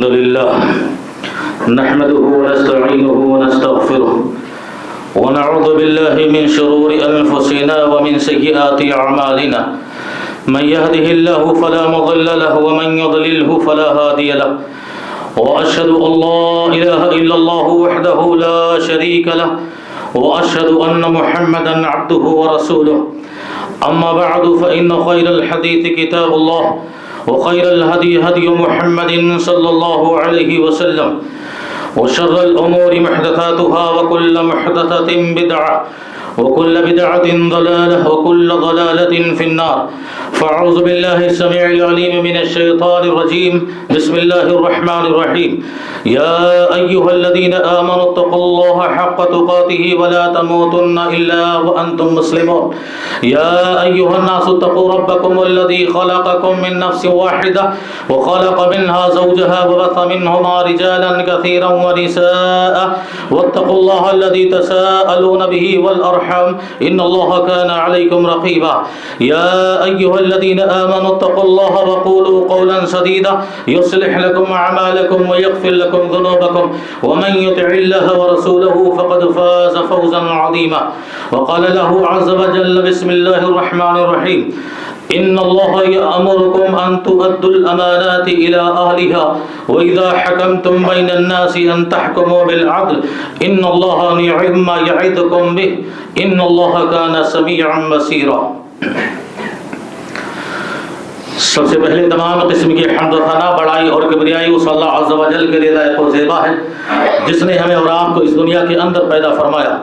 الحمد لله نحمده ونستعينه ونستغفره ونعوذ بالله من شرور أنفسنا ومن سيئات أعمالنا من يهده الله فلا مضل له ومن يضلله فلا هادي له وأشهد أن لا إله إلا الله وحده لا شريك له وأشهد أن محمدا عبده ورسوله أما بعد فإن خير الحديث كتاب الله وخير الهدي هدي محمد صلى الله عليه وسلم وشر الأمور محدثاتها وكل محدثة بدعة وكل بدعة ضلالة وكل ضلالة في النار فأعوذ بالله السميع العليم من الشيطان الرجيم بسم الله الرحمن الرحيم يا أيها الذين آمنوا اتقوا الله حق تقاته ولا تموتن إلا وأنتم مسلمون يا أيها الناس اتقوا ربكم الذي خلقكم من نفس واحدة وخلق منها زوجها وبث منهما رجالا كثيرا ونساء واتقوا الله الذي تساءلون به والأرحام إن الله كان عليكم رقيبا يا أيها الذين آمنوا اتقوا الله وقولوا قولا سديدا يصلح لكم أعمالكم ويغفر لكم ذنوبكم ومن يطع الله ورسوله فقد فاز فوزا عظيما وقال له عز وجل بسم الله الرحمن الرحيم إن الله يأمركم أن تؤدوا الأمانات إلى أهلها وإذا حكمتم بين الناس أن تحكموا بالعدل إن الله نعم ما يعظكم به إن الله كان سميعا بصيرا سب سے پہلے تمام قسم کی حمد و ثنا بڑائی اور کبریائی اس اللہ عز و جل کے لیے لائق و زیبا ہے جس نے ہمیں اور آپ کو اس دنیا کے اندر پیدا فرمایا.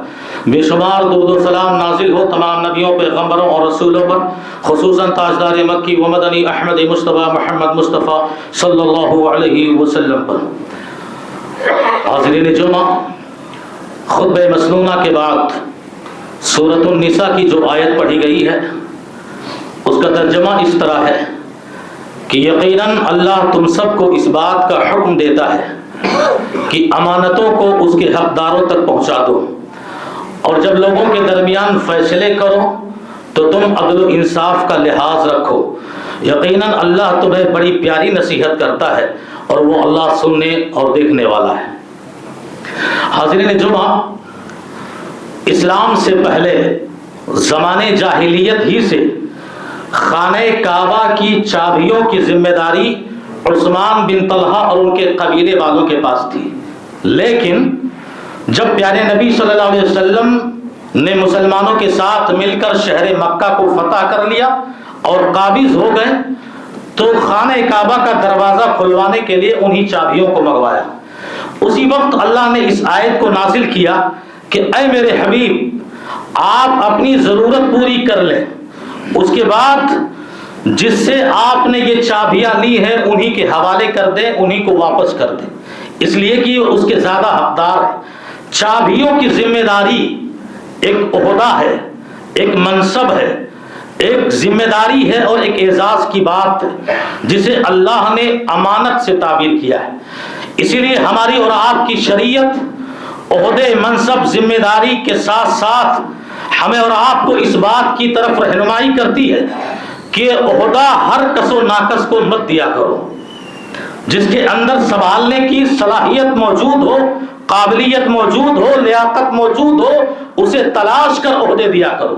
بے شمار درود و سلام نازل ہو تمام نبیوں پیغمبروں اور رسولوں پر خصوصاً تاجدار مکی و مدنی احمد مصطفیٰ محمد مصطفیٰ صلی اللہ علیہ وسلم پر. حاضرین جمعہ، خطبہ مسنونہ کے بعد سورۃ النساء کی جو آیت پڑھی گئی ہے اس کا ترجمہ اس طرح ہے کہ یقیناً اللہ تم سب کو اس بات کا حکم دیتا ہے کہ امانتوں کو اس کے حقداروں تک پہنچا دو اور جب لوگوں کے درمیان فیصلے کرو تو تم عدل و انصاف کا لحاظ رکھو. یقیناً اللہ تمہیں بڑی پیاری نصیحت کرتا ہے اور وہ اللہ سننے اور دیکھنے والا ہے. حاضرین جمعہ، اسلام سے پہلے زمانے جاہلیت ہی سے خانہ کعبہ کی چابیوں کی ذمہ داری عثمان بن طلحہ اور ان کے قبیلے والوں کے پاس تھی. لیکن جب پیارے نبی صلی اللہ علیہ وسلم نے مسلمانوں کے ساتھ مل کر شہر مکہ کو فتح کر لیا اور قابض ہو گئے تو خانہ کعبہ کا دروازہ کھلوانے کے لیے انہی چابیوں کو منگوایا. اسی وقت اللہ نے اس آیت کو نازل کیا کہ اے میرے حبیب، آپ اپنی ضرورت پوری کر لیں، اس کے بعد جس سے آپ نے یہ چابیاں لی ہیں انہی کے حوالے کر دیں، انہی کو واپس کر دیں، اس لیے کہ اس کے زیادہ حقدار ہے. چابیوں کی ذمہ داری ایک عہدہ ہے، ایک منصب ہے، ایک ذمہ داری ہے اور ایک اعزاز کی بات ہے جسے اللہ نے امانت سے تعبیر کیا ہے. اسی لیے ہماری اور آپ کی شریعت عہدے، منصب، ذمہ داری کے ساتھ ساتھ ہمیں اور آپ کو اس بات کی طرف رہنمائی کرتی ہے کہ عہدہ ہر کس و ناکس کو مت دیا کرو. جس کے اندر سنبھالنے کی صلاحیت موجود ہو، قابلیت موجود ہو، لیاقت موجود ہو، اسے تلاش کر عہدے دیا کرو.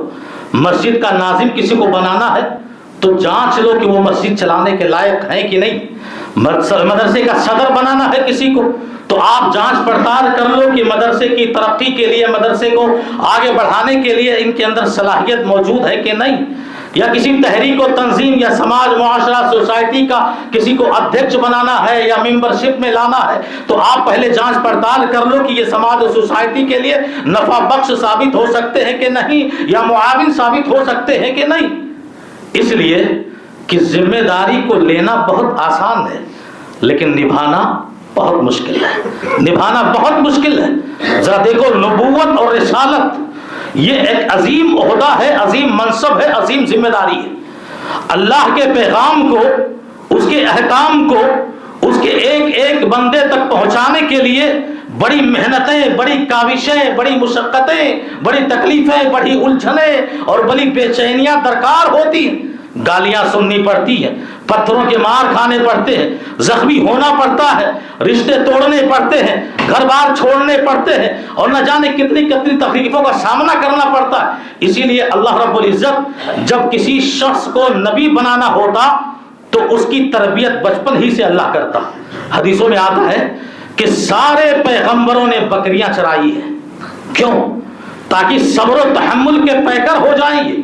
مسجد کا ناظم کسی کو بنانا ہے تو جانچ لو کہ وہ مسجد چلانے کے لائق ہیں کہ نہیں. مدرسے کا صدر بنانا ہے کسی کو تو آپ جانچ پڑتال کر لو کہ مدرسے کی ترقی کے لیے، مدرسے کو آگے بڑھانے کے لیے ان کے اندر صلاحیت موجود ہے کہ نہیں. یا کسی تحریک و تنظیم یا سماج، معاشرہ، سوسائٹی کا کسی کو ادھیکش بنانا ہے یا ممبرشپ میں لانا ہے تو آپ پہلے جانچ پڑتال کر لو کہ یہ سماج و سوسائٹی کے لیے نفع بخش ثابت ہو سکتے ہیں کہ نہیں، یا معاون ثابت ہو سکتے ہیں کہ نہیں. اس لیے کہ ذمہ داری کو لینا بہت آسان ہے لیکن نبھانا بہت مشکل ہے. نبھانا بہت مشکل ہے. ذرا دیکھو، نبوت اور رسالت یہ ایک عظیم عہدہ ہے، عظیم منصب ہے، عظیم ذمہ داری ہے. اللہ کے پیغام کو، اس کے احکام کو اس کے ایک ایک بندے تک پہنچانے کے لیے بڑی محنتیں، بڑی کاوشیں، بڑی مشقتیں، بڑی تکلیفیں، بڑی الجھنیں اور بڑی بے چینیاں درکار ہوتی ہیں. گالیاں سننی پڑتی ہیں، پتھروں کے مار کھانے پڑتے ہیں، زخمی ہونا پڑتا ہے، رشتے توڑنے پڑتے ہیں، گھر بار چھوڑنے پڑتے ہیں، اور نہ جانے کتنی کتنی تکلیفوں کا سامنا کرنا پڑتا ہے۔ اسی لیے اللہ رب العزت جب کسی شخص کو نبی بنانا ہوتا تو اس کی تربیت بچپن ہی سے اللہ کرتا۔ حدیثوں میں آتا ہے کہ سارے پیغمبروں نے بکریاں چرائی ہیں۔ کیوں؟ تاکہ صبر و تحمل کے پیکر ہو جائیں گے،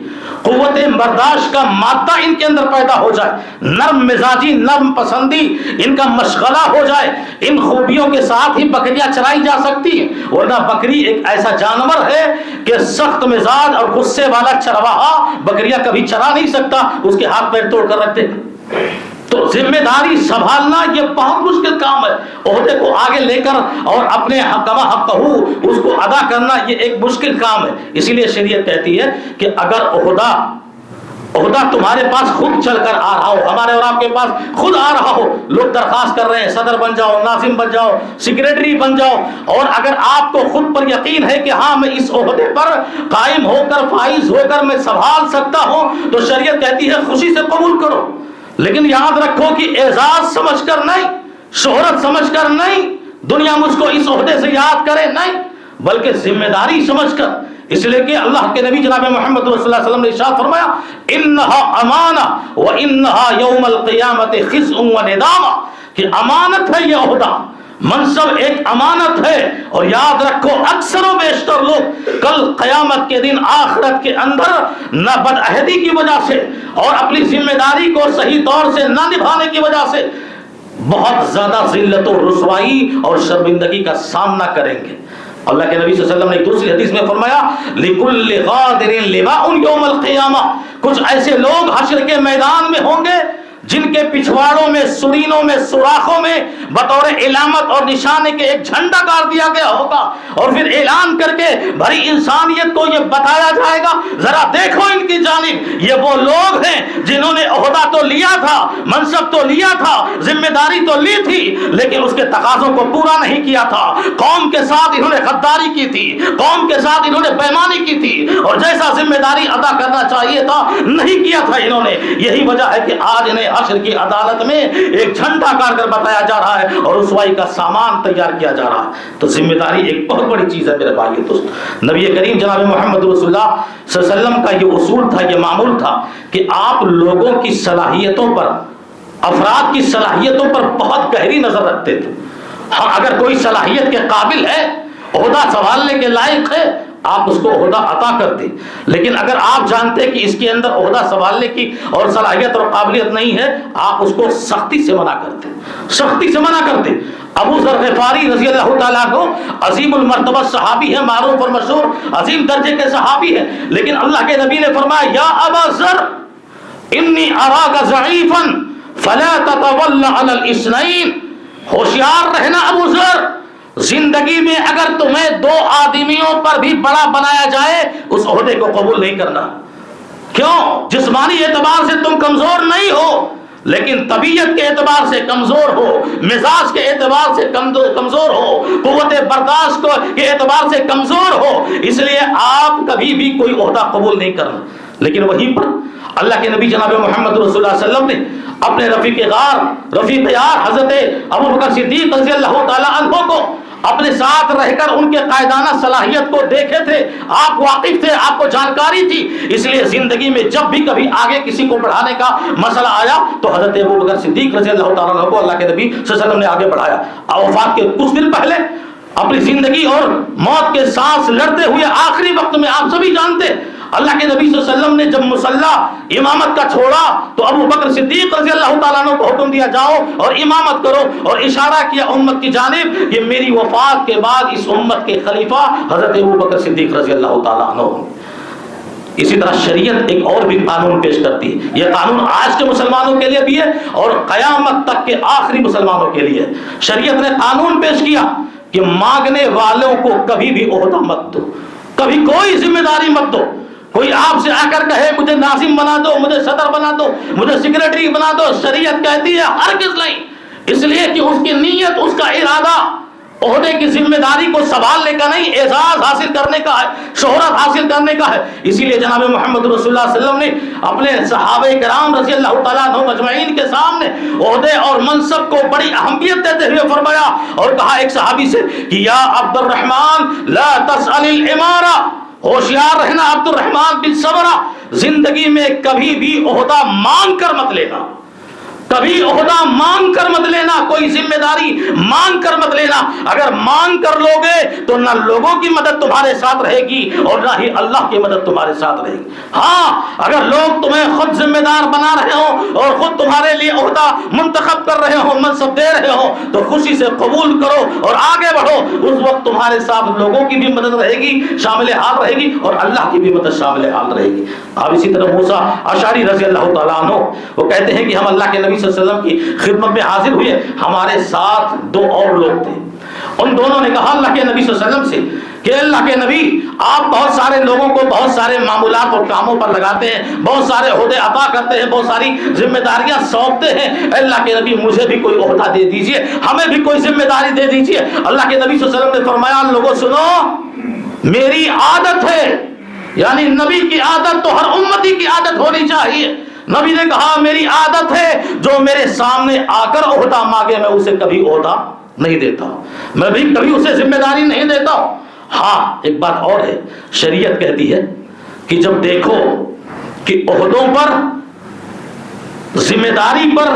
قوت برداشت کا مادہ ان کے اندر پیدا ہو جائے، نرم مزاجی، نرم پسندی ان کا مشغلہ ہو جائے۔ ان خوبیوں کے ساتھ ہی بکریاں چرائی جا سکتی ہیں، ورنہ بکری ایک ایسا جانور ہے کہ سخت مزاج اور غصے والا چرواہا بکریاں کبھی چرا نہیں سکتا، اس کے ہاتھ پیر توڑ کر رکھتے۔ تو ذمہ داری سنبھالنا یہ بہت مشکل کام ہے، عہدے کو آگے لے کر اور اپنے کما حق اس کو ادا کرنا یہ ایک مشکل کام ہے۔ اسی لیے شریعت کہتی ہے کہ اگر عہدہ تمہارے پاس خود چل کر آ رہا ہو، ہمارے اور آپ کے پاس خود آ رہا ہو، لوگ درخواست کر رہے ہیں صدر بن جاؤ، ناظم بن جاؤ، سیکریٹری بن جاؤ، اور اگر آپ کو خود پر یقین ہے کہ ہاں میں اس عہدے پر قائم ہو کر فائز ہو کر میں سنبھال سکتا ہوں، تو شریعت کہتی ہے خوشی سے قبول کرو، لیکن یاد رکھو کہ اعزاز سمجھ کر نہیں، شہرت سمجھ کر نہیں، دنیا مجھ کو اس عہدے سے یاد کرے نہیں، بلکہ ذمہ داری سمجھ کر۔ اس لیے کہ اللہ کے نبی جناب محمد رسول اللہ صلی اللہ علیہ وسلم نے ارشاد فرمایا انہا امانہ و انہا یوم القیامت خزء و ندامہ، کہ امانت ہے یہ عہدہ، منصب ایک امانت ہے، اور یاد رکھو اکثر و بیشتر لوگ کل قیامت کے دن آخرت کے اندر نہ بدعہدی کی وجہ سے اور اپنی ذمہ داری کو صحیح طور سے نہ نبھانے کی وجہ سے بہت زیادہ ذلت و رسوائی اور شرمندگی کا سامنا کریں گے۔ اللہ کے نبی صلی اللہ علیہ وسلم نے ایک دوسری حدیث میں فرمایا لِكُلِّ غَادِرٍ لِمَاءٌ يَوْمَ الْقِيَامَةِ، کچھ ایسے لوگ حشر کے میدان میں ہوں گے جن کے پچھواڑوں میں، سرینوں میں، سوراخوں میں بطور علامت اور نشانے کے ایک جھنڈا گاڑ دیا گیا ہوگا، اور پھر اعلان کر کے بھری انسانیت کو یہ بتایا جائے گا ذرا دیکھو ان کی جانب، یہ وہ لوگ ہیں جنہوں نے عہدہ تو لیا تھا، منصب تو لیا تھا، ذمہ داری تو لی تھی، لیکن اس کے تقاضوں کو پورا نہیں کیا تھا، قوم کے ساتھ انہوں نے غداری کی تھی، قوم کے ساتھ انہوں نے بےمانی کی تھی، اور جیسا ذمہ داری ادا کرنا چاہیے تھا نہیں کیا تھا انہوں نے۔ یہی وجہ ہے کہ آج انہیں حشر کی عدالت میں ایک جھنڈا گاڑ کر بتایا جا رہا ہے اور رسوائی کا سامان تیار کیا جا رہا ہے۔ تو ذمہ داری ایک بہت بڑی چیز ہے میرے بھائی دوست۔ نبی کریم جناب محمد رسول اللہ صلی اللہ علیہ وسلم کا یہ اصول تھا، یہ معمول تھا کہ آپ لوگوں کی صلاحیتوں پر، افراد کی صلاحیتوں پر بہت گہری نظر رکھتے تھے۔ ہاں اگر کوئی صلاحیت کے قابل ہے، عہدہ سنبھالنے کے لائق ہے، آپ اس کو عہدہ عطا کرتے، لیکن اگر آپ جانتے کہ اس کے اندر عہدہ سنبھالنے کی اور صلاحیت اور قابلیت نہیں ہے، آپ اس کو سختی سے منع کرتے، سختی سے منع کرتے۔ ابو ذر غفاری رضی اللہ تعالیٰ کو عظیم المرتبہ صحابی ہے، معروف اور مشہور عظیم درجے کے صحابی ہے، لیکن اللہ کے نبی نے فرمایا یا ابا ذر انی اراک ضعیفا فلا تتول علی الاثنین، ہوشیار رہنا ابو ذر، زندگی میں اگر تمہیں دو آدمیوں پر بھی بڑا بنایا جائے اس عہدے کو قبول نہیں کرنا۔ کیوں؟ جسمانی اعتبار سے تم کمزور نہیں ہو، لیکن طبیعت کے اعتبار سے کمزور ہو، مزاج کے اعتبار سے کمزور ہو، قوت برداشت کے اعتبار سے کمزور ہو، اس لیے آپ کبھی بھی کوئی عہدہ قبول نہیں کرنا۔ لیکن وہیں پر اللہ کے نبی جناب محمد رسول اللہ صلی اللہ علیہ وسلم نے اپنے رفیق غار، رفیق یار حضرت ابو بکر صدیق رضی اللہ تعالیٰ عنہ کو اپنے ساتھ رہ کر ان کے قائدانہ صلاحیت کو دیکھے تھے، آپ واقف تھے، آپ کو جانکاری تھی، اس لیے زندگی میں جب بھی کبھی آگے کسی کو بڑھانے کا مسئلہ آیا تو حضرت ابو بکر صدیق رضی اللہ تعالیٰ عنہ کو اللہ کے نبی صلی اللہ علیہ وسلم نے آگے بڑھایا۔ وفات کے کچھ دن پہلے اپنی زندگی اور موت کے سانس لڑتے ہوئے آخری وقت میں آپ سبھی جانتے اللہ کے نبی صلی اللہ علیہ وسلم نے جب مصلی امامت کا چھوڑا تو ابو بکر صدیق رضی اللہ تعالیٰ عنہ کو حکم دیا جاؤ اور امامت کرو، اور اشارہ کیا امت کی جانب کہ میری وفات کے بعد اس امت کے خلیفہ حضرت ابو بکر صدیق رضی اللہ تعالیٰ عنہ۔ اسی طرح شریعت ایک اور بھی قانون پیش کرتی ہے، یہ قانون آج کے مسلمانوں کے لیے بھی ہے اور قیامت تک کے آخری مسلمانوں کے لیے۔ شریعت نے قانون پیش کیا کہ مانگنے والوں کو کبھی بھی عہدہ مت دو، کبھی کوئی ذمہ داری مت دو۔ کوئی آپ سے آ کر کہے مجھے ناظم بنا دو، مجھے صدر بنا دو، مجھے سیکریٹری بنا دو، شریعت کہتی ہے ہرگز نہیں، اس لیے کہ اس کی نیت، اس کا ارادہ عہدے کی ذمہ داری کو سنبھالنے کا نہیں، اعزاز حاصل کرنے کا ہے، شہرت حاصل کرنے کا ہے۔ اسی لیے جناب محمد رسول اللہ صلی اللہ علیہ وسلم نے اپنے صحابہ کرام رضی اللہ تعالیٰ عنہ مجمعین کے سامنے عہدے اور منصب کو بڑی اہمیت دیتے ہوئے فرمایا اور کہا ایک صحابی سے کہ یا عبد الرحمن لا تسأل الامارہ، ہوشیار رہنا عبد الرحمن بن سمرہ، زندگی میں کبھی بھی عہدہ مانگ کر مت لینا، کبھی عہدہ مانگ کر مت لینا، کوئی ذمہ داری مانگ کر مت لینا۔ اگر مانگ کر لوگے تو نہ لوگوں کی مدد تمہارے ساتھ رہے گی اور نہ ہی اللہ کی مدد تمہارے ساتھ رہے گی۔ ہاں اگر لوگ تمہیں خود ذمہ دار بنا رہے ہوں اور خود تمہارے لیے عہدہ منتخب کر رہے ہوں، منصب دے رہے ہوں، تو خوشی سے قبول کرو اور آگے بڑھو۔ اس وقت تمہارے ساتھ لوگوں کی بھی مدد رہے گی، شامل حال رہے گی، اور اللہ کی بھی مدد شامل حال رہے گی۔ اب اسی طرح موسیٰ اشعری رضی اللہ تعالیٰ عنہ وہ کہتے ہیں کہ ہم اللہ کے نبی صلی اللہ علیہ وسلم کی خدمت میں حاضر ہوئے، ہمارے ساتھ دو اور لوگ تھے۔ ان دونوں نے کہا اللہ کے نبی صلی اللہ علیہ وسلم سے کہ اللہ کے نبی آپ بہت سارے لوگوں کو بہت سارے معمولات اور کاموں پر لگاتے ہیں، بہت سارے عہدے عطا کرتے ہیں، بہت ساری ذمہ داریاں سونپتے ہیں، اللہ کے نبی مجھے بھی کوئی عہدہ دے دیجئے، ہمیں بھی کوئی ذمہ داری دے دیجئے۔ اللہ کے نبی صلی اللہ علیہ وسلم نے فرمایا لوگوں سنو، میری عادت ہے، یعنی نبی کی عادت تو ہر امتی کی عادت ہونی چاہیے۔ نبی نے کہا میری عادت ہے جو میرے سامنے آ کر عہدہ مانگے میں اسے کبھی عہدہ نہیں دیتا، میں بھی کبھی اسے ذمہ داری نہیں دیتا ہوں۔ ہاں ایک بات اور ہے، شریعت کہتی ہے کہ جب دیکھو کہ عہدوں پر، ذمہ داری پر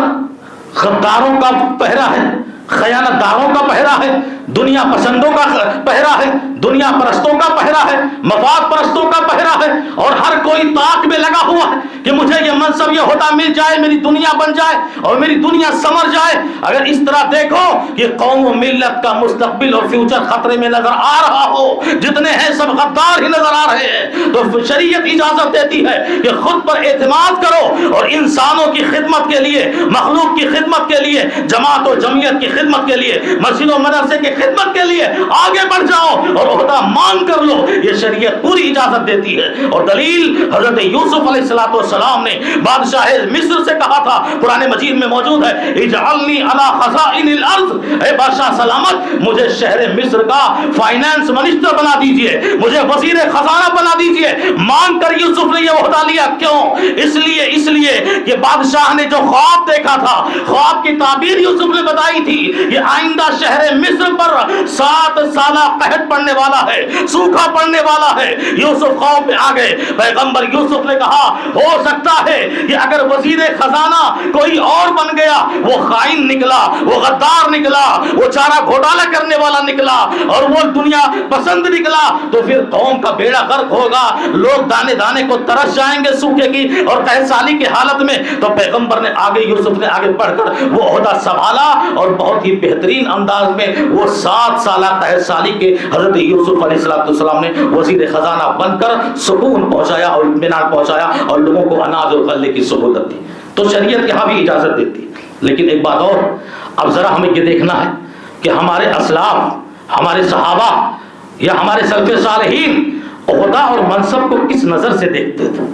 غداروں کا پہرا ہے، خیانت داروں کا پہرا ہے، دنیا پسندوں کا پہرا ہے، دنیا پرستوں کا پہرا ہے، مفاد پرستوں کا پہرا ہے، اور ہر کوئی طاق میں لگا ہوا ہے کہ مجھے یہ منصب یہ عہدہ مل جائے، میری دنیا بن جائے اور میری دنیا سنور جائے۔ اگر اس طرح دیکھو کہ قوم و ملت کا مستقبل اور فیوچر خطرے میں نظر آ رہا ہو، جتنے ہیں سب غدار ہی نظر آ رہے ہیں، تو شریعت اجازت دیتی ہے کہ خود پر اعتماد کرو اور انسانوں کی خدمت کے لیے، مخلوق کی خدمت کے لیے، جماعت و جمعیت کی خدمت کے لیے، مسجد و مدرسے کی خدمت کے لیے آگے بڑھ جاؤ اور عہدہ مانگ کر لو، یہ شریعت پوری اجازت دیتی ہے۔ اور دلیل حضرت یوسف علیہ السلام نے بادشاہ مصر سے کہا تھا، قرآن مجید میں موجود ہے، اجعلنی علی خزائن الارض، اے بادشاہ سلامت مجھے شہر مصر کا فائنانس منسٹر بنا دیجئے، مجھے وزیر خزانہ بنا دیجئے۔ مانگ کر یوسف نے یہ عہدہ لیا، کیوں؟ اس لیے کہ بادشاہ نے جو خواب دیکھا تھا، خواب کی تعبیر یوسف نے بتائی تھی، یہ آئندہ شہر مصر پر 7 سالہ قحط پڑنے والا ہے، سوکھا پڑنے والا ہے۔ یوسف خوف میں آ گئے، پیغمبر یوسف نے کہا ہو سکتا ہے کہ اگر وزیر خزانہ کوئی اور بن گیا، وہ خائن نکلا، وہ غدار نکلا، وہ چارہ گھوٹالہ کرنے والا نکلا اور وہ دنیا پسند نکلا، تو پھر قوم کا بیڑا غرق ہوگا، لوگ دانے دانے کو ترس جائیں گے سوکھے کی اور قحط سالی کی حالت میں۔ تو پیغمبر نے آگے، یوسف نے آگے بڑھ کر وہ عہدہ سنبھالا اور بہت ہی بہترین انداز میں وہ 7 سالہ قحط سالی کے حضرت یوسف علیہ السلام نے وزیر خزانہ بن کر سکون پہنچایا اور اطمینان پہنچایا اور لوگوں کو اناج اور غلے کی سہولت دی۔ تو شریعت یہاں بھی اجازت دیتی ہے۔ لیکن ایک بات اور، اب ذرا ہمیں یہ دیکھنا ہے کہ ہمارے اسلاف، ہمارے صحابہ یا ہمارے سلف صالحین عہدہ اور منصب کو کس نظر سے دیکھتے تھے۔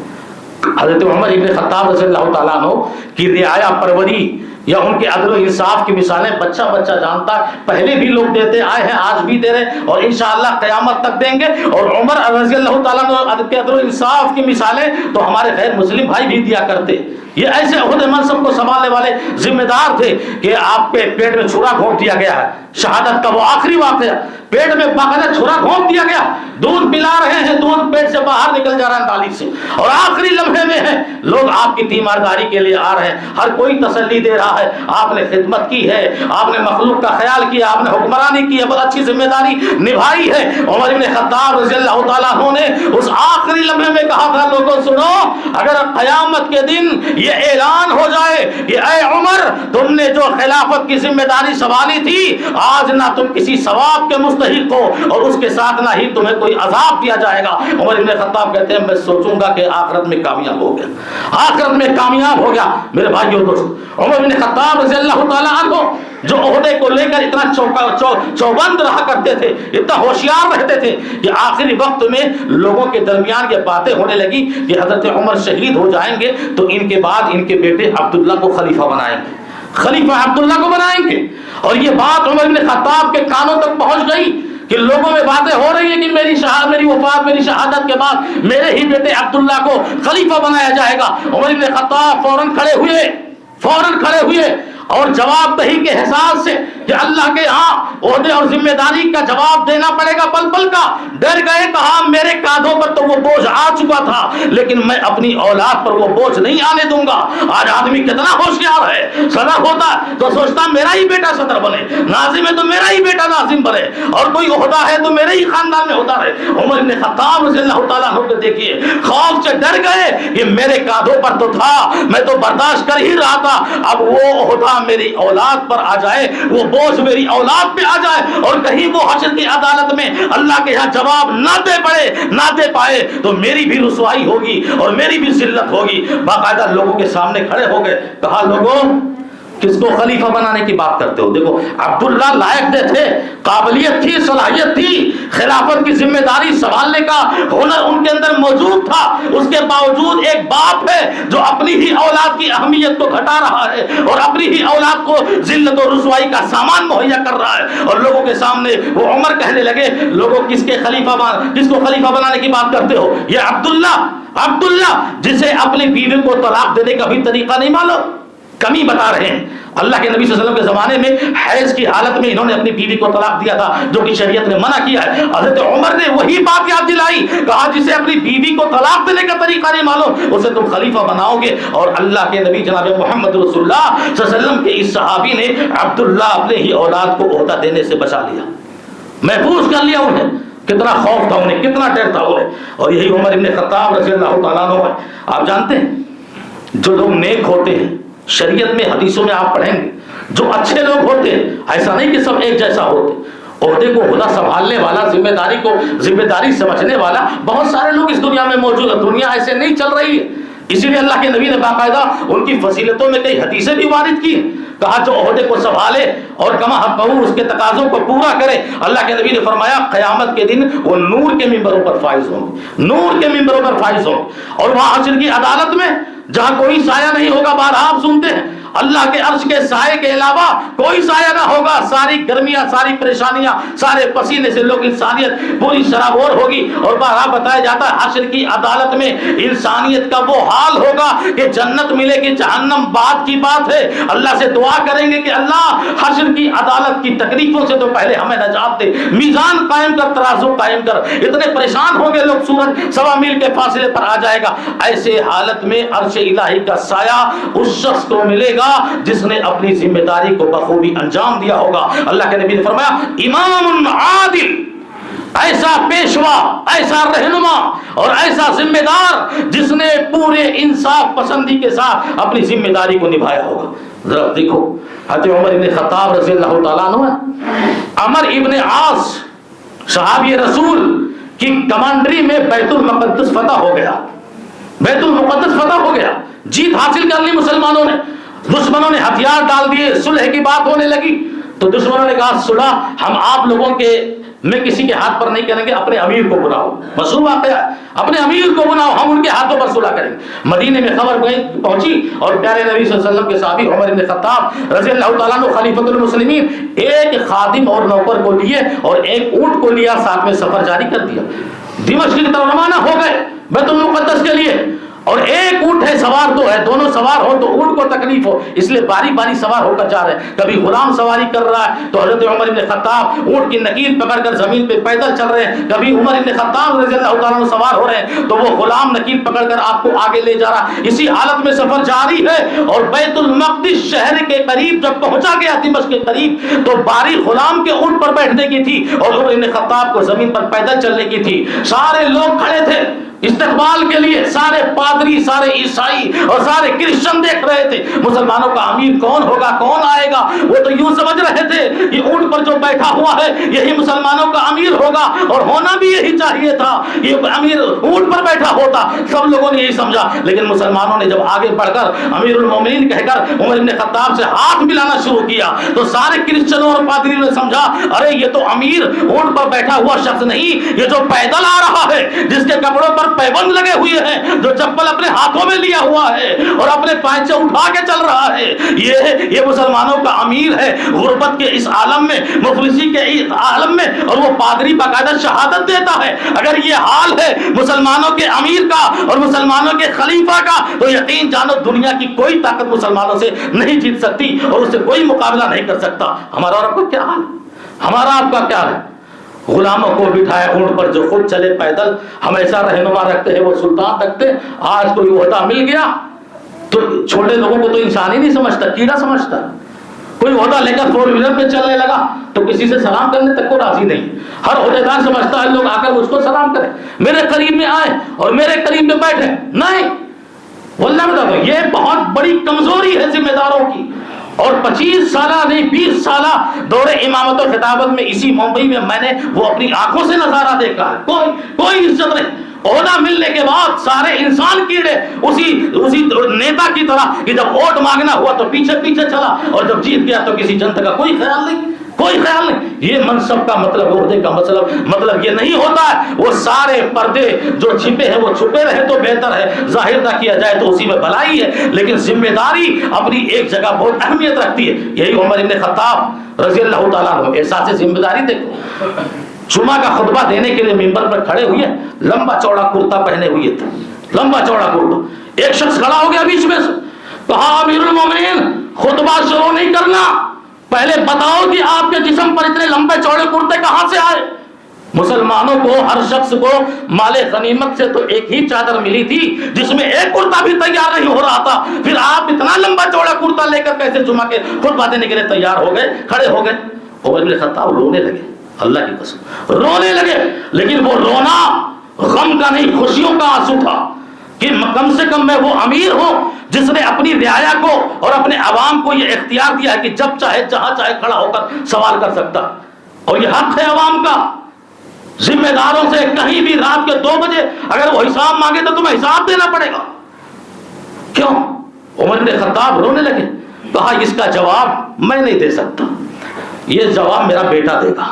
حضرت عمر ابن خطاب رضی اللہ تعالیٰ عنہ کی رعایا پروری یا ان کے عدل و انصاف کی مثالیں بچہ جانتا ہے، پہلے بھی لوگ دیتے آئے ہیں، آج بھی دے رہے اور انشاءاللہ قیامت تک دیں گے۔ اور عمر رضی اللہ تعالیٰ عنہ کے عدل و انصاف کی مثالیں تو ہمارے غیر مسلم بھائی بھی دیا کرتے۔ یہ ایسے عہدے منصب کو سنبھالنے والے ذمہ دار تھے کہ آپ کے پیٹ میں چھرا گھونپ دیا گیا ہے، شہادت کا وہ آخری واقعہ، پیٹ میں باقاعدہ چھرا گھونپ دیا گیا، دودھ پلا رہے ہیں، دودھ پیٹ سے باہر نکل جا رہا ہے نالی سے، اور آخری لمحے میں ہے لوگ آپ کی تیمارداری کے لیے آ رہے ہیں، ہر کوئی تسلی دے رہا ہے آپ نے خدمت کی ہے، آپ نے مخلوق کا خیال کیا، آپ نے حکمرانی کی ہے، بہت اچھی ذمہ داری نبھائی ہے۔ عمر بن خطاب رضی اللہ تعالیٰ عنہ نے اس آخری لمحے میں کہا تھا لوگوں سنو، اگر قیامت کے دن یہ اعلان ہو جائے کہ اے عمر تم نے جو خلافت کی ذمہ داری سنبھالی تھی، آج نہ تم کسی ثواب کے مستحق ہو اور اس کے ساتھ نہ ہی تمہیں کوئی عذاب دیا جائے گا۔ عمر بن خطاب کہتے ہیں میں سوچوں گا کہ آخرت میں کامیاب ہو گیا، آخرت میں کامیاب ہو گیا۔ میرے بھائیو دوست، عمر بن خطاب رضی اللہ تعالیٰ عنہ جو عہدے کو لے کر اتنا چوبند رہا کرتے تھے، اتنا ہوشیار رہتے تھے کہ آخری وقت میں لوگوں کے درمیان یہ باتیں ہونے لگی کہ حضرت عمر شہید ہو جائیں گے تو ان کے بعد ان کے بیٹے عبداللہ کو خلیفہ بنائیں گے۔ خلیفہ عبداللہ کو بنائیں گے. اور یہ بات عمر بن خطاب کے کانوں تک پہنچ گئی کہ لوگوں میں باتیں ہو رہی ہیں کہ میری وفات، میری شہادت کے بعد میرے ہی بیٹے عبداللہ کو خلیفہ بنایا جائے گا. عمر بن خطاب فوراً کھڑے ہوئے اور جواب دہی کے احساس سے کہ اللہ کے ہاں عہدے اور ذمہ داری کا جواب دینا پڑے گا پل پل کا، ڈر گئے. کہا میرے کاندھوں پر تو وہ بوجھ آ چکا تھا، لیکن میں اپنی اولاد پر وہ بوجھ نہیں آنے دوں گا. آج آدمی کتنا ہوشیار ہے، صدر ہوتا تو سوچتا میرا ہی بیٹا صدر بنے، ناظم ہے تو میرا ہی بیٹا ناظم بنے، اور کوئی عہدہ ہے تو میرے ہی خاندان میں ہوتا رہے. عمر بن خطاب رضی اللہ تعالیٰ عنہ کو دیکھیے، خوف سے ڈر گئے کہ میرے کاندھوں پر تو تھا، میں تو برداشت کر ہی رہا تھا، اب وہ عہدہ میری اولاد پر آ جائے، وہ بوجھ میری اولاد پہ آ جائے، اور کہیں وہ حشر کی عدالت میں اللہ کے یہاں جواب نہ دے پائے تو میری بھی رسوائی ہوگی اور میری بھی ذلت ہوگی. باقاعدہ لوگوں کے سامنے کھڑے ہو گئے. کہا لوگوں کس کو خلیفہ بنانے کی بات کرتے ہو؟ دیکھو عبداللہ لائق تھے، قابلیت تھی، صلاحیت تھی، خلافت کی ذمہ داری سنبھالنے کا ہنر ان کے اندر موجود تھا. اس کے باوجود ایک باپ ہے جو اپنی ہی اولاد کی اہمیت کو گھٹا رہا ہے اور اپنی ہی اولاد کو ذلت و رسوائی کا سامان مہیا کر رہا ہے. اور لوگوں کے سامنے وہ عمر کہنے لگے لوگوں کس کو خلیفہ بنانے کی بات کرتے ہو؟ یہ عبداللہ جسے اپنی بیوی کو طلاق دینے کا بھی طریقہ نہیں معلوم، کمی بتا رہے ہیں. اللہ کے نبی صلی اللہ علیہ وسلم کے زمانے میں حیض کی حالت میں انہوں نے اپنی بیوی کو طلاق دیا تھا، جو کہ شریعت نے منع کیا ہے. حضرت عمر نے وہی بات یاد دلائی، کہا جسے اپنی بیوی کو طلاق دینے کا طریقہ نہیں معلوم اسے تم خلیفہ بناؤ گے. اور اللہ کے نبی جناب محمد رسول اللہ صلی اللہ علیہ وسلم کے اس صحابی نے عبداللہ اپنے ہی اولاد کو عہدہ دینے سے بچا لیا، محفوظ کر لیا. انہیں کتنا خوف تھا، انہیں کتنا ڈر تھا انہیں. اور یہی عمر ابن خطاب رضی اللہ تعالیٰ عنہ ہے. آپ جانتے ہیں جو لوگ نیک ہوتے ہیں، شریعت میں حدیثوں میں آپ پڑھیں گے جو اچھے لوگ ہوتے ہیں، ایسا نہیں کہ سب ایک جیسا ہوتے. عہدے کو خدا سنبھالنے والا، ذمہ داری کو ذمہ داری سمجھنے والا بہت سارے لوگ اس دنیا میں موجود ہیں. دنیا ایسے نہیں چل رہی ہے، اسی لیے اللہ کے نبی نے باقاعدہ ان کی فضیلتوں میں کئی حدیثیں بھی وارد کی. کہا جو عہدے کو سنبھالے اور کما حقہ اس کے تقاضوں کو پورا کرے، اللہ کے نبی نے فرمایا قیامت کے دن وہ نور کے ممبروں پر فائز ہوں گے، نور کے ممبروں پر فائز ہوں. اور وہاں حشر کی عدالت میں جہاں کوئی سایہ نہیں ہوگا، بارہا آپ سنتے ہیں اللہ کے عرش کے سائے کے علاوہ کوئی سایہ نہ ہوگا. ساری گرمیاں، ساری پریشانیاں، سارے پسینے سے لوگ، انسانیت پوری شرابور ہوگی. اور بارہا بتایا جاتا ہے حشر کی عدالت میں انسانیت کا وہ حال ہوگا کہ جنت ملے گی، جہنم بعد کی بات ہے. اللہ سے دعا کریں گے کہ اللہ حشر کی عدالت کی تکلیفوں سے تو پہلے ہمیں نجات دے، میزان قائم کر، ترازو قائم کر. اتنے پریشان ہوں گے لوگ، سورج 1.25 میل کے فاصلے پر آ جائے گا. ایسے حالت میں عرش الہی کا سایہ اس شخص کو ملے گا جس نے اپنی ذمہ داری کو بخوبی انجام دیا ہوگا. اللہ کے نبی نے فرمایا امام عادل، ایسا پیشوا، ایسا رہنما اور ایسا ذمہ دار جس نے پورے انصاف پسندی کے ساتھ اپنی ذمہ داری کو نبھایا ہوگا. ذرا دیکھو حضرت عمر ابن خطاب رضی اللہ تعالیٰ عنہ، عمر ابن عاص صحابی رسول کی کمانڈری میں بیت المقدس فتح ہو گیا. بیت المقدس فتح ہو گیا، جیت حاصل کر لی مسلمانوں نے. دشمنوں نے ہتھیار ڈال دیے، صلح کی بات ہونے لگی تو دشمنوں نے کہا صلح ہم آپ لوگوں کے میں کسی کے ہاتھ پر نہیں کریں گے، اپنے امیر کو بلاؤ. مشہور واقعہ، اپنے امیر کو بلاؤ، ہم ان کے ہاتھوں پر صلح کریں گے. مدینے میں خبر پہنچی اور پیارے نبی صلی اللہ علیہ وسلم کے صحابی عمر بن خطاب رضی اللہ تعالیٰ عنہ خلیفۃ المسلمین ایک خادم اور نوکر کو لیے اور ایک اونٹ کو لیا، ساتھ میں سفر جاری کر دیا. دمشق کی طرف روانہ ہو گئے بیت المقدس کے لیے. اور ایک اونٹ ہے، سوار تو ہے، دونوں سوار ہو تو اونٹ کو تکلیف ہو، اس لیے باری باری سوار ہو کر جا رہے ہیں. کبھی غلام سواری کر رہا ہے تو حضرت عمر بن خطاب اونٹ کی نکیل پکڑ کر زمین پہ پیدل چل رہے ہیں. کبھی عمر بن خطاب رضی اللہ تعالیٰ عنہ سوار ہو رہے ہیں تو وہ غلام نکیل پکڑ کر آپ کو آگے لے جا رہا. اسی حالت میں سفر جاری ہے اور بیت المقدس شہر کے قریب جب پہنچا گیا، دمشق کے قریب، تو باری غلام کے اونٹ پر بیٹھنے کی تھی اور عمر بن خطاب کو زمین پر پیدل چلنے کی تھی. سارے لوگ کھڑے تھے استقبال کے لیے، سارے پادری، سارے عیسائی اور سارے کرسچن دیکھ رہے تھے مسلمانوں کا امیر کون ہوگا، کون آئے گا. وہ تو یوں سمجھ رہے تھے یہ اونٹ پر جو بیٹھا ہوا ہے یہی مسلمانوں کا امیر ہوگا، اور ہونا بھی یہی چاہیے تھا، یہ امیر اونٹ پر بیٹھا ہوتا. سب لوگوں نے یہی سمجھا. لیکن مسلمانوں نے جب آگے بڑھ کر امیر المومنین کہہ کر عمر بن خطاب سے ہاتھ ملانا شروع کیا تو سارے کرسچنوں اور پادریوں نے سمجھا ارے یہ تو امیر اونٹ پر بیٹھا ہوا شخص نہیں، یہ جو پیدل آ رہا ہے، جس کے کپڑوں پر پر پیبند لگے ہوئے ہیں، جو چپل اپنے ہاتھوں میں لیا ہوا ہے اور اپنے پائچے اٹھا کے چل رہا ہے، یہ مسلمانوں کا امیر ہے غربت کے اس عالم میں، مفلسی کے اس عالم میں، اور وہ پادری باقاعدہ شہادت دیتا ہے۔ اگر یہ حال ہے مسلمانوں کے امیر کا اور مسلمانوں کے خلیفہ کا، تو یقین جانو دنیا کی کوئی طاقت مسلمانوں سے نہیں جیت سکتی اور اس سے کوئی مقابلہ نہیں کر سکتا۔ ہمارا اور آپ کا کیا حال ہے؟ ہمارا آپ کا کیا ہے؟ غلاموں کو بٹھائے اونٹ پر جو خود چلے پیدل، ہمیشہ رہنما رکھتے ہیں وہ سلطان رکھتے، آج کوئی عہدہ مل گیا تو چھوٹے لوگوں کو تو انسان ہی نہیں سمجھتا، کیڑا سمجھتا۔ کوئی عہدہ لے کر فور ویلر پہ چلنے لگا تو کسی سے سلام کرنے تک کو راضی نہیں، ہر عہدیدار سمجھتا ہے لوگ آ کر اس کو سلام کریں، میرے قریب میں آئے اور میرے قریب میں بیٹھے، نہیں۔ واللہ بتا دو یہ بہت بڑی کمزوری ہے ذمہ داروں کی، اور 25 سالہ نہیں 20 سالہ دور امامت و خطابت میں اسی ممبئی میں میں نے وہ اپنی آنکھوں سے نظارہ دیکھا ہے، کوئی عزت نہیں۔ عہدہ ملنے کے بعد سارے انسان کیڑے اسی نیتا کی طرح کہ جب ووٹ مانگنا ہوا تو پیچھے پیچھے چلا اور جب جیت گیا تو کسی جنتا کا کوئی خیال نہیں، کوئی خیال نہیں۔ یہ منصب کا مطلب، عہدے کا مطلب یہ نہیں ہوتا ہے۔ وہ سارے پردے جو چھپے ہیں وہ چھپے رہے تو بہتر ہے، ظاہر نہ کیا جائے تو اسی میں بھلائی ہے، لیکن ذمہ داری اپنی ایک جگہ بہت اہمیت رکھتی ہے۔ یہی عمر بن خطاب رضی اللہ تعالیٰ عنہ، احساس ذمہ داری دیکھو، جمعہ کا خطبہ دینے کے لیے منبر پر کھڑے ہوئے، لمبا چوڑا کرتا پہنے ہوئے تھے، لمبا چوڑا کرتا۔ ایک شخص کھڑا ہو گیا بیچ میں سے، کہا امیر المومنین خطبہ شروع نہیں کرنا، پہلے بتاؤ کہ آپ کے جسم پر اتنے لمبے چوڑے کرتے کہاں سے آئے؟ مسلمانوں کو ہر شخص کو مال غنیمت سے تو ایک ہی چادر ملی تھی جس میں ایک کرتا بھی تیار نہیں ہو رہا تھا، پھر آپ اتنا لمبا چوڑا کرتا لے کر کیسے جمعہ کے خطبہ دینے کے لیے تیار ہو گئے، کھڑے ہو گئے؟ عمر بن خطاب رونے لگے، اللہ کی قسم رونے لگے، لیکن وہ رونا غم کا نہیں خوشیوں کا آنسو تھا کہ کم سے کم میں وہ امیر ہوں جس نے اپنی رعایا کو اور اپنے عوام کو یہ اختیار دیا ہے کہ جب چاہے جہاں چاہے کھڑا ہو کر سوال کر سکتا، اور یہ حق ہے عوام کا۔ ذمہ داروں سے کہیں بھی رات کے 2 بجے اگر وہ حساب مانگے تو تمہیں حساب دینا پڑے گا، کیوں؟ عمر بن خطاب رونے لگے، کہا اس کا جواب میں نہیں دے سکتا، یہ جواب میرا بیٹا دے گا۔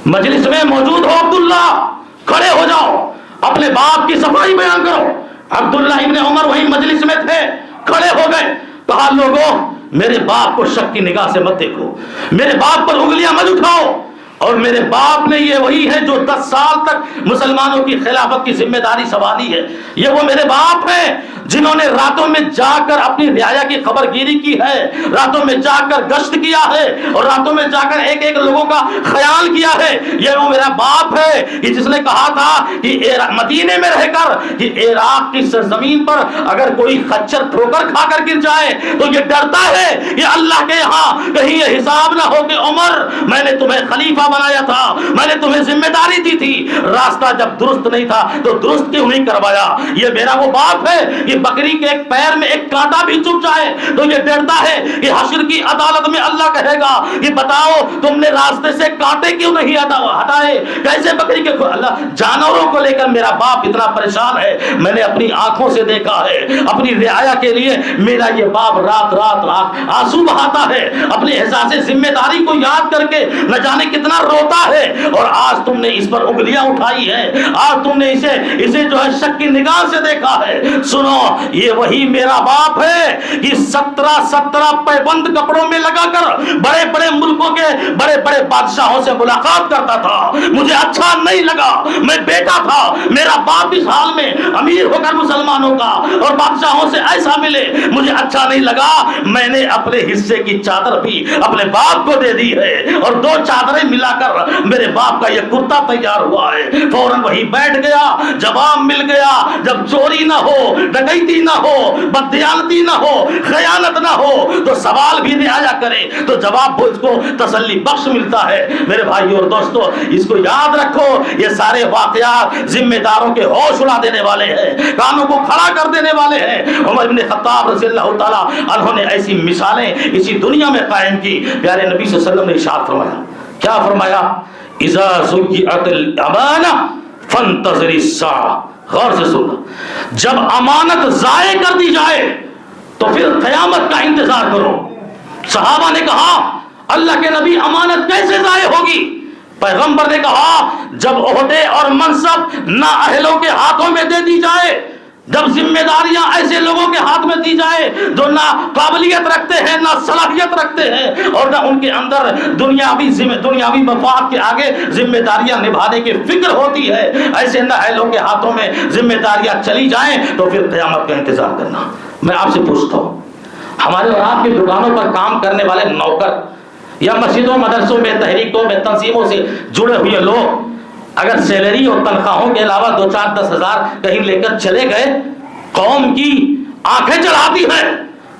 مجلس میں موجود ہو عبداللہ، کھڑے ہو جاؤ، اپنے باپ کی صفائی بیان کرو۔ عبداللہ ابن عمر وہیں مجلس میں تھے، کھڑے ہو گئے، کہا لوگوں میرے باپ کو شک کی نگاہ سے مت دیکھو، میرے باپ پر انگلیاں مت اٹھاؤ، اور میرے باپ نے یہ وہی ہے جو 10 سال تک مسلمانوں کی خلافت کی ذمہ داری سنبھالی ہے، یہ وہ میرے باپ ہیں جنہوں نے راتوں میں جا کر اپنی رعایا کی خبر گیری کی ہے، راتوں میں جا کر گشت کیا ہے، اور راتوں میں جا کر ایک ایک لوگوں کا خیال کیا ہے۔ یہ وہ میرا باپ ہے کہ جس نے کہا تھا کہ مدینے میں رہ کر کہ عراق کی سرزمین پر اگر کوئی خچر ٹھوکر کھا کر گر جائے تو یہ ڈرتا ہے کہ اللہ کے یہاں کہیں یہ حساب نہ ہو کہ عمر میں نے تمہیں خلیفہ بنایا تھا، میں نے تمہیں ذمہ داری دی تھی، راستہ جب درست نہیں تھا تو درست کیوں نہیں کروایا؟ یہ میرا وہ باپ ہے کہ بکری کے ایک پیر میں ایک کانٹا بھی چپ جائے تو یہ ڈرتا ہے کہ حشر کی عدالت میں اللہ کہے گا کہ بتاؤ تم نے راستے سے کانٹے کیوں نہیں ہٹائے، کیسے بکری کے اللہ جانوروں کو لے کر میرا باپ اتنا پریشان ہے۔ میں نے اپنی آنکھوں سے دیکھا ہے، اپنی رعایا کے لیے میرا یہ باپ رات رات آنسو بہاتا ہے، اپنے احساس ذمہ داری کو یاد کر کے نہ جانے کتنا روتا ہے، اور آج تم نے اس پر انگلیاں اٹھائی ہیں، آج تم نے اسے جو ہے شک کی نگاہ سے دیکھا ہے۔ سنو یہ وہی میرا باپ ہے کہ 17 پیبند کپڑوں میں لگا کر بڑے بڑے ملکوں کے بڑے بڑے بادشاہوں سے ملاقات کرتا تھا، مجھے اچھا نہیں لگا، میں بیٹا تھا، میرا باپ اس حال میں امیر ہو کر مسلمانوں کا اور بادشاہوں سے ایسا ملے، مجھے اچھا نہیں لگا، میں نے اپنے حصے کی چادر بھی اپنے باپ کو دے دی ہے، اور 2 چادریں ملا کر میرے باپ کا یہ کرتا تیار ہوا ہے۔ فوراً وہی بیٹھ گیا، جواب مل گیا، جب چوری نہ ہو، ڈکیتی نہ ہو، بددیانتی نہ ہو، خیانت نہ ہو تو سوال بھی رعایا کرے تو جواب اس کو تسلی بخش ملتا ہے۔ میرے بھائی اور دوستو اس کو یاد رکھو، یہ سارے واقعات ذمہ داروں کے ہوش اڑا دینے والے ہیں، کانوں کو کھڑا کر دینے والے ہیں۔ عمر بن خطاب رضی اللہ تعالیٰ عنہ نے ایسی مثالیں اسی دنیا میں قائم کی۔ پیارے نبی صلی اللہ علیہ وسلم نے ارشاد فرمایا، کیا فرمایا؟ اذا ضیعت الامانہ فانتظر الساعہ، غور سے سننا، جب امانت ضائع کر دی جائے تو پھر قیامت کا انتظار کرو۔ صحابہ نے کہا اللہ کے نبی امانت کیسے ضائع ہوگی؟ پیغمبر نے کہا جب عہدے اور منصب نااہلوں کے ہاتھوں میں دے دی جائے، جب ذمہ داریاں ایسے لوگوں کے ہاتھ میں دی جائے جو نہ قابلیت رکھتے ہیں، نہ صلاحیت رکھتے ہیں، اور نہ ان کے اندر دنیاوی مفاد کے آگے ذمہ داریاں نبھانے کی فکر ہوتی ہے، ایسے نااہلوں کے ہاتھوں میں ذمہ داریاں چلی جائیں تو پھر قیامت کا انتظار کرنا۔ میں آپ سے پوچھتا ہوں، ہمارے اور آپ کی دکانوں پر کام کرنے والے نوکر یا مسجدوں مدرسوں میں تحریکوں میں تنظیموں سے جڑے ہوئے لوگ اگر سیلری اور تنخواہوں کے علاوہ 2-4-10 ہزار کہیں لے کر چلے گئے، قوم کی آنکھیں چڑھاتی ہے،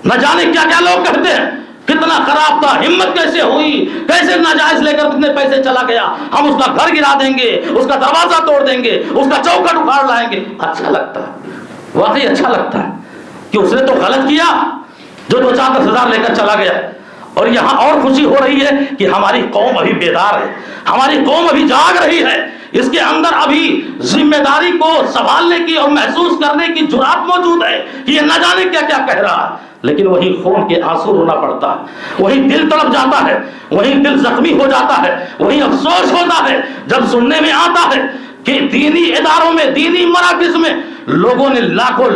نہ جانے کیا کیا لوگ کہتے ہیں، کتنا خراب تھا، ہمت کیسے ہوئی، کیسے ناجائز لے کر کتنے پیسے چلا گیا، ہم اس کا گھر گرا دیں گے، اس کا دروازہ توڑ دیں گے، اس کا چوکھٹ اکھاڑ لائیں گے۔ اچھا لگتا ہے، واقعی اچھا لگتا ہے کہ اس نے تو غلط کیا جو 2-4-10 ہزار لے کر چلا گیا۔ اور یہاں اور خوشی ہو رہی ہے کہ ہماری قوم ابھی بیدار ہے، ہماری قوم ابھی جاگ رہی ہے، اس کے اندر ابھی ذمہ داری کو سنبھالنے کی اور محسوس کرنے کی جرات موجود ہے کہ یہ نہ جانے کیا کیا کہہ رہا ہے، لیکن وہی خون کے آنسو رونا پڑتا ہے، وہی دل تڑپ جاتا ہے، وہی دل زخمی ہو جاتا ہے، وہی افسوس ہوتا ہے جب سننے میں آتا ہے کہ دینی اداروں میں، دینی مراکز میں لوگوں نے لاکھوں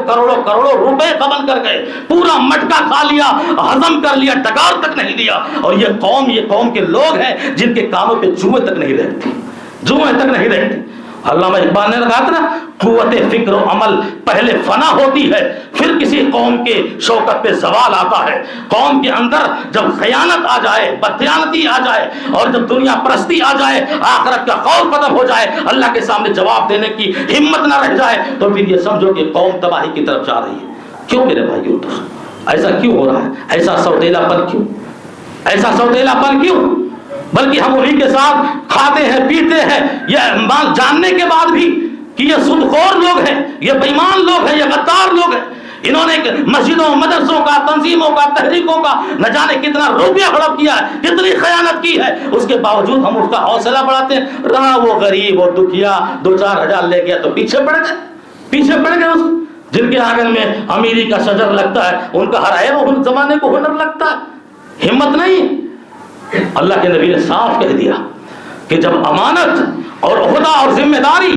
کروڑوں روپے قبض کر گئے، پورا مٹکا کھا لیا، ہضم کر لیا، ڈکار تک نہیں دیا، اور یہ قوم کے لوگ ہیں جن کے کانوں پہ جوئیں تک نہیں رہتی۔ علامہ اقبال نے کہا تھا نا، قوت فکر و عمل پہلے فنا ہوتی ہے، پھر کسی قوم کے شوکت پہ زوال آتا ہے۔ قوم کے اندر جب خیانت آ جائے، بددیانتی آ جائے، اور جب دنیا پرستی آ جائے، آخرت کا خوف ختم ہو جائے، اللہ کے سامنے جواب دینے کی ہمت نہ رہ جائے، تو پھر یہ سمجھو کہ قوم تباہی کی طرف جا رہی ہے۔ کیوں میرے بھائیو، ایسا کیوں ہو رہا ہے؟ ایسا سودیلا پن کیوں؟ بلکہ ہم انہی کے ساتھ کھاتے ہیں، پیتے ہیں، یہ جاننے کے بعد بھی کہ یہ سودخور لوگ ہیں، یہ بے ایمان لوگ ہیں، یہ غدار لوگ ہیں، انہوں نے مسجدوں، مدرسوں کا، تنظیموں کا، تحریکوں کا نہ جانے کتنا روپیہ ہڑپ کیا ہے، کتنی خیانت کی ہے، اس کے باوجود ہم اس کا حوصلہ بڑھاتے ہیں۔ رہا وہ غریب اور دکھیا 2-4 ہزار لے گیا تو پیچھے پڑ گئے اس جن کے آنگن میں امیری کا شجر لگتا ہے، ان کا ہر عیب اور زمانے کو ہنر لگتا ہے، ہمت نہیں۔ اللہ کے نبی نے صاف کہہ دیا کہ جب امانت اور عہدہ اور ذمہ داری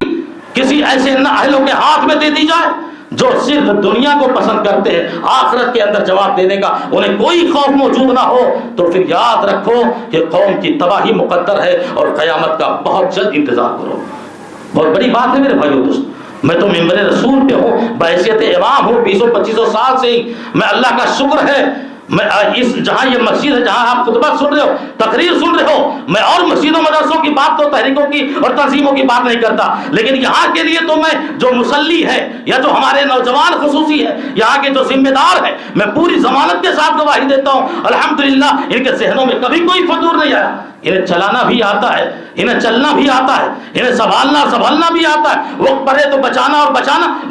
کسی ایسے نااہلوں کے ہاتھ میں دے دی جائے جو صرف دنیا کو پسند کرتے ہیں، آخرت کے اندر جواب دینے کا انہیں کوئی خوف موجود نہ ہو، تو پھر یاد رکھو کہ قوم کی تباہی مقدر ہے اور قیامت کا بہت جلد انتظار کرو۔ بہت بڑی بات ہے میرے بھائیو دوست، میں تو ممبر رسول پہ ہوں، بحیثیت امام ہوں، 20-25 سال سے ہی میں اللہ کا شکر ہے، میں جہاں یہ مسجد ہے، جہاں آپ خطبہ سن رہے ہو، تقریر سن رہے ہو، میں اور مسجدوں مدرسوں کی بات تو تحریکوں کی اور تنظیموں کی بات نہیں کرتا، لیکن یہاں کے لیے تو میں جو مصلی ہے یا جو ہمارے نوجوان خصوصی ہے، یہاں کے جو ذمہ دار ہیں، میں پوری ضمانت کے ساتھ گواہی دیتا ہوں، الحمدللہ ان کے ذہنوں میں کبھی کوئی فطور نہیں آیا، انہیں چلانا بھی آتا ہے، انہیں چلنا بھی آتا ہے، انہیں سنبھالنا بھی آتا ہے، وقت پڑے تو بچانا اور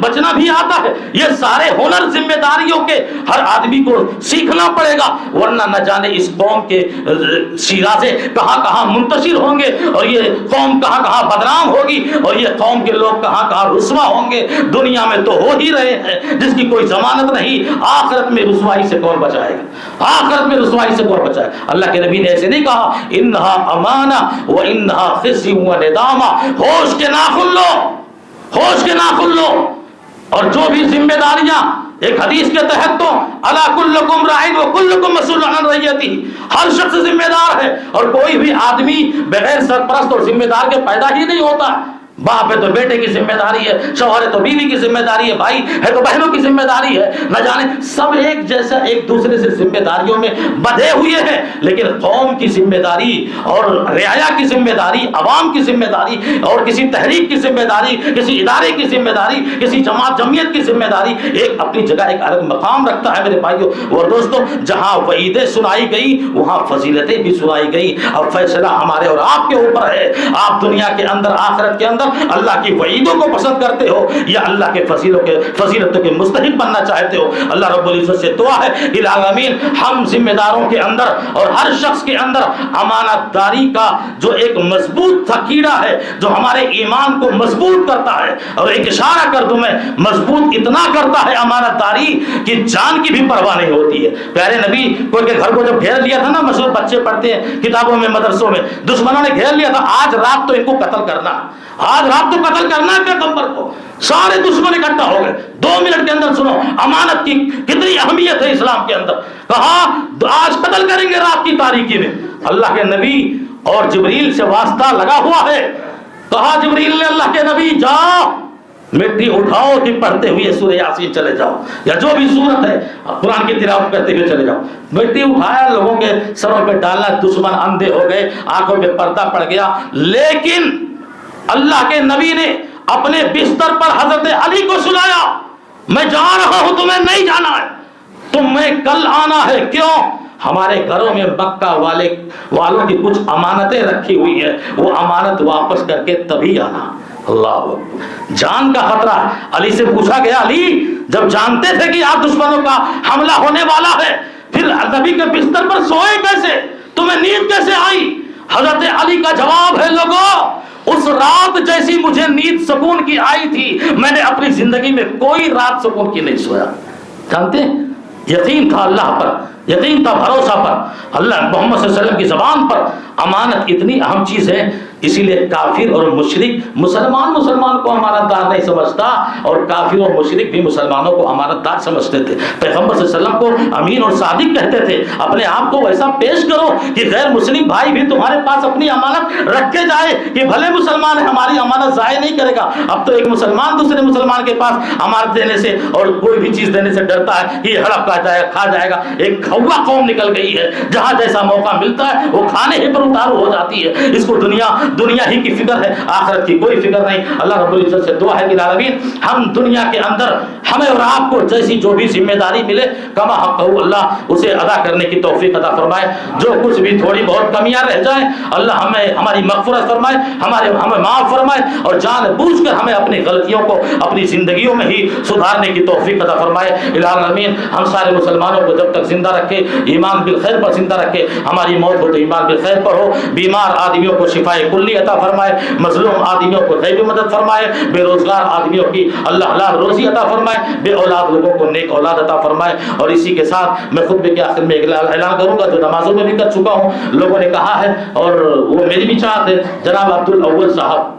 بچنا بھی آتا ہے۔ یہ سارے ہنر ذمہ داریوں کے ہر آدمی کو سیکھنا پڑے گا، ورنہ نہ جانے اس قوم کے شیرازے کہاں منتشر ہوں گے، اور یہ قوم کہاں بدنام ہوگی، اور یہ قوم کے لوگ کہاں رسوا ہوں گے۔ دنیا میں تو ہو ہی رہے ہیں، جس کی کوئی ضمانت نہیں، آخرت میں رسوائی سے کون بچائے گا؟ آخرت میں رسوائی سے کون بچائے؟ اللہ کے نبی نے ایسے نہیں کہا انہا امانہ و انہا خزی و ندامہ، ہوش کے ناخن لو، اور جو بھی ذمہ داریاں ایک حدیث کے تحت تو الا کلکم راعٍ و کلکم مسئول عن رعیتہ، ہر شخص ذمہ دار ہے، اور کوئی بھی آدمی بغیر سرپرست اور ذمہ دار کے پیدا ہی نہیں ہوتا۔ باپ ہے تو بیٹے کی ذمہ داری ہے، شوہر ہے تو بیوی کی ذمہ داری ہے، بھائی ہے تو بہنوں کی ذمہ داری ہے، نہ جانے سب ایک جیسا ایک دوسرے سے ذمہ داریوں میں بدھے ہوئے ہیں، لیکن قوم کی ذمہ داری اور رعایا کی ذمہ داری، عوام کی ذمہ داری، اور کسی تحریک کی ذمہ داری، کسی ادارے کی ذمہ داری، کسی جماعت جمعیت کی ذمہ داری ایک اپنی جگہ ایک الگ مقام رکھتا ہے میرے بھائیوں اور دوستوں۔ جہاں وعیدیں سنائی گئی وہاں فضیلتیں بھی سنائی گئی۔ اب فیصلہ ہمارے اور آپ کے اوپر ہے، آپ دنیا کے اندر آخرت کے اندر اندر اللہ کی وعیدوں کو پسند کرتے ہو یا اللہ کے فضیلتوں کے مستحق بننا چاہتے ہو؟ اللہ رب العزت سے دعا ہے العالمین ہم ذمہ داروں کے اندر اور ہر شخص کے اندر امانت داری کا جو ایک مضبوط کیڑا ہے جو ہمارے ایمان کو مضبوط کرتا ہے، اور ایک اشارہ کر دوں میں، مضبوط اتنا کرتا ہے امانت داری کہ جان کی بھی پرواہ نہیں ہوتی ہے۔ پیارے نبی کوئی کے گھر کو جب گھیر لیا تھا نا، مشہور بچے پڑھتے ہیں کتابوں میں مدرسوں میں، دشمنوں نے گھیر لیا تھا، آج رات تو ان کو قتل کرنا، آج رات تو قتل کرنا ہے پیغمبر کو۔ سارے دشمن اکٹھا ہو گئے، 2 منٹ کے اندر سنو امانت کی کتنی اہمیت ہے اسلام کے اندر۔ کہا آج قتل کریں گے رات کی تاریکی میں۔ اللہ کے نبی اور جبریل سے واسطہ لگا ہوا ہے، کہا جبریل نے اللہ کے نبی جاؤ مٹی اٹھاؤ کہ پڑھتے ہوئے سورہ یاسین چلے جاؤ یا جو بھی سورت ہے قرآن کی تلاوت کرتے ہوئے چلے جاؤ۔ مٹی اٹھایا، لوگوں کے سروں پہ ڈالنا، دشمن اندھے ہو گئے، آنکھوں پہ پردہ پڑ گیا، لیکن اللہ کے نبی نے اپنے بستر پر حضرت علی کو سلایا، میں جا رہا ہوں، تمہیں نہیں جانا ہے، تمہیں کل آنا ہے۔ کیوں؟ ہمارے گھروں میں مکہ والوں کی کچھ امانتیں رکھی ہوئی ہیں، وہ امانت واپس کر کے تبھی آنا۔ اللہ جان کا خطرہ ہے۔ علی سے پوچھا گیا، علی جب جانتے تھے کہ آپ دشمنوں کا حملہ ہونے والا ہے، پھر نبی کے بستر پر سوئے کیسے؟ تمہیں نیند کیسے آئی؟ حضرت علی کا جواب ہے، لوگوں اس رات جیسی مجھے نیند سکون کی آئی تھی، میں نے اپنی زندگی میں کوئی رات سکون کی نہیں سویا۔ جانتے ہیں یقین تھا اللہ پر، یقین تھا بھروسہ پر، اللہ محمد صلی اللہ علیہ وسلم کی زبان پر۔ امانت اتنی اہم چیز ہے، اسی لیے کافر اور مشرک مسلمان کو امانت دار نہیں سمجھتا، اور کافر اور مشرک بھی مسلمانوں کو امانت دار سمجھتے تھے۔ پیغمبر صلی اللہ علیہ وسلم کو امین اور صادق کہتے تھے۔ اپنے آپ کو ویسا پیش کرو کہ غیر مسلم بھائی بھی تمہارے پاس اپنی امانت رکھ کے جائے کہ بھلے مسلمان ہے ہماری امانت ضائع نہیں کرے گا۔ اب تو ایک مسلمان دوسرے مسلمان کے پاس امانت دینے سے اور کوئی بھی چیز دینے سے ڈرتا ہے کہ یہ ہڑپ کھا جائے گا۔ ایک کھوا قوم نکل گئی ہے، جہاں جیسا موقع ملتا ہے وہ کھانے ہی پر اتارو ہو جاتی ہے۔ اس کو دنیا ہی کی فکر ہے، آخرت کی کوئی فکر نہیں۔ اللہ رب العزت سے دعا ہے کہ العالمین ہم دنیا کے اندر ہمیں اور آپ کو جیسی جو بھی ذمہ داری ملے کما حقہ اللہ اسے ادا کرنے کی توفیق عطا فرمائے۔ جو کچھ بھی تھوڑی بہت کمیاں رہ جائیں اللہ ہماری مغفرت فرمائے، ہمیں معاف فرمائے، اور جان بوجھ کر ہمیں اپنی غلطیوں کو اپنی زندگیوں میں ہی سدھارنے کی توفیق عطا فرمائے۔ العالمین ہم سارے مسلمانوں کو جب تک زندہ رکھے، ایمان بالخیر پر زندہ رکھے، ہماری موت ہو تو ایمان بالخیر پر ہو، بیمار آدمیوں کو شفائے کلی عطا فرمائے، مظلوم آدمیوں کو غیبی مدد فرمائے، بے روزگار آدمیوں کی اللہ حلال روزی عطا فرمائے، بے اولاد لوگوں کو نیک اولاد عطا فرمائے۔ اور اسی کے ساتھ میں خطبے کے آخر میں ایک اعلان کروں گا جو نمازوں میں بھی کر چکا ہوں، لوگوں نے کہا ہے اور وہ میری بھی چاہت ہے، جناب عبد الاول صاحب